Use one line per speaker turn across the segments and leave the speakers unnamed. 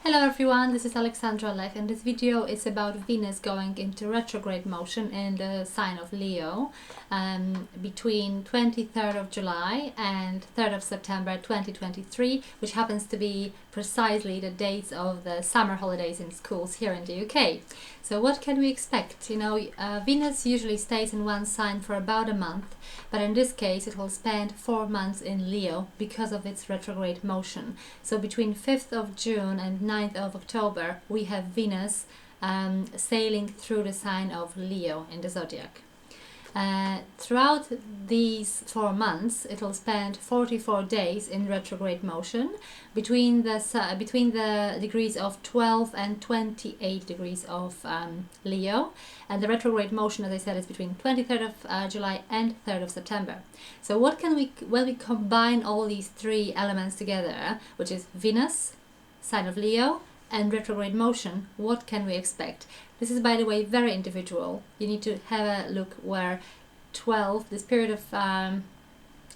Hello everyone, this is Alexandra Lech, and this video is about Venus going into retrograde motion in the sign of Leo between 23rd of July and 3rd of September 2023, which happens to be precisely the dates of the summer holidays in schools here in the UK. So what can we expect? Venus usually stays in one sign for about a month, but in this case it will spend 4 months in Leo because of its retrograde motion. So between 5th of June and 9th of October we have Venus sailing through the sign of Leo in the zodiac. Throughout these 4 months, it will spend 44 days in retrograde motion between the degrees of 12 and 28 degrees of Leo, and the retrograde motion, as I said, is between 23rd of July and 3rd of September. So what can we, when we combine all these three elements together, which is Venus, sign of Leo, and retrograde motion, what can we expect? This is, by the way, very individual. You need to have a look where 12, this period of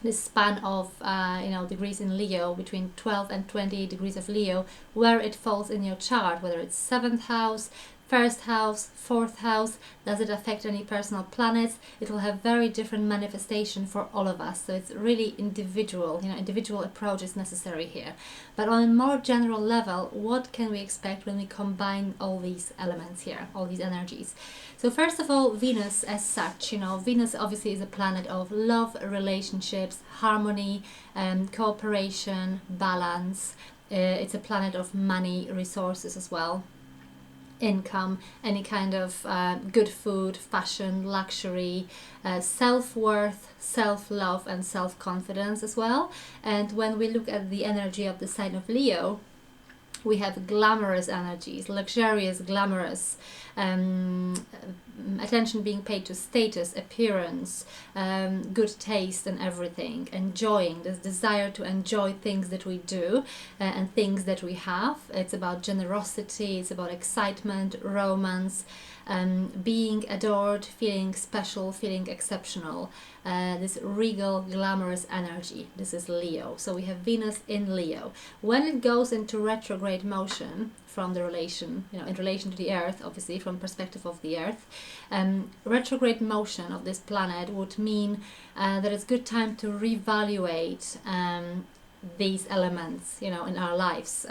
this span of degrees in Leo, between 12 and 28 degrees of Leo, where it falls in your chart, whether it's 7th house, 1st house, 4th house. Does it affect any personal planets? It will have very different manifestation for all of us, so it's really individual. Individual approach is necessary here. But on a more general level, what can we expect when we combine all these elements here, all these energies? So first of all, Venus as such, Venus obviously is a planet of love, relationships, harmony, cooperation, balance. It's a planet of money, resources as well, income, any kind of good food, fashion, luxury, self-worth, self-love and self-confidence as well. And when we look at the energy of the sign of Leo, we have glamorous energies, luxurious, glamorous, attention being paid to status, appearance, good taste and everything, enjoying, this desire to enjoy things that we do and things that we have. It's about generosity, it's about excitement, romance, being adored, feeling special, feeling exceptional. This regal, glamorous energy. This is Leo. So we have Venus in Leo. When it goes into retrograde motion from the relation, in relation to the Earth, obviously from perspective of the Earth, retrograde motion of this planet would mean that it's good time to reevaluate these elements, in our lives.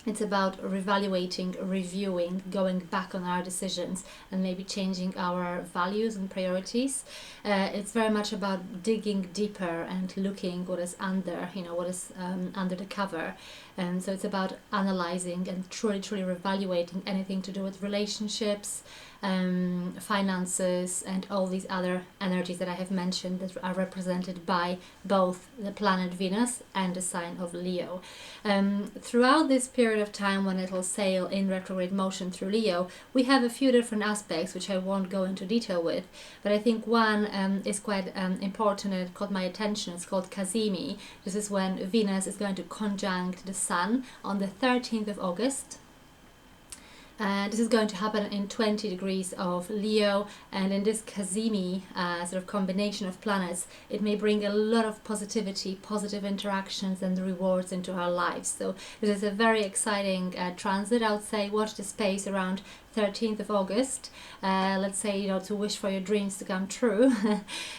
It's about reevaluating, reviewing, going back on our decisions and maybe changing our values and priorities. It's very much about digging deeper and looking what is under, what is under the cover. And so it's about analyzing and truly reevaluating anything to do with relationships, finances, and all these other energies that I have mentioned that are represented by both the planet Venus and the sign of Leo. Throughout this period of time when it will sail in retrograde motion through Leo, we have a few different aspects which I won't go into detail with, but I think one is quite important and it caught my attention. It's called Kazimi. This is when Venus is going to conjunct the Sun on the 13th of August. This is going to happen in 20 degrees of Leo, and in this Kazimi sort of combination of planets, it may bring a lot of positivity, positive interactions and rewards into our lives. So this is a very exciting transit. I would say watch the space around 13th of August, let's say, to wish for your dreams to come true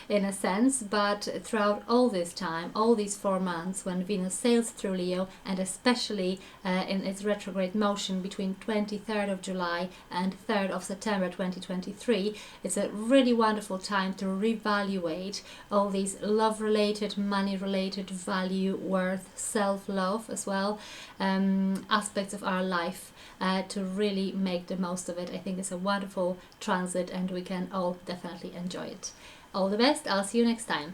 in a sense. But throughout all this time, all these 4 months when Venus sails through Leo, and especially in its retrograde motion between 23rd of July and 3rd of September 2023, it's a really wonderful time to reevaluate all these love-related, money-related, value, worth, self-love as well, aspects of our life to really make the most of it. I think it's a wonderful transit and we can all definitely enjoy it. All the best. I'll see you next time.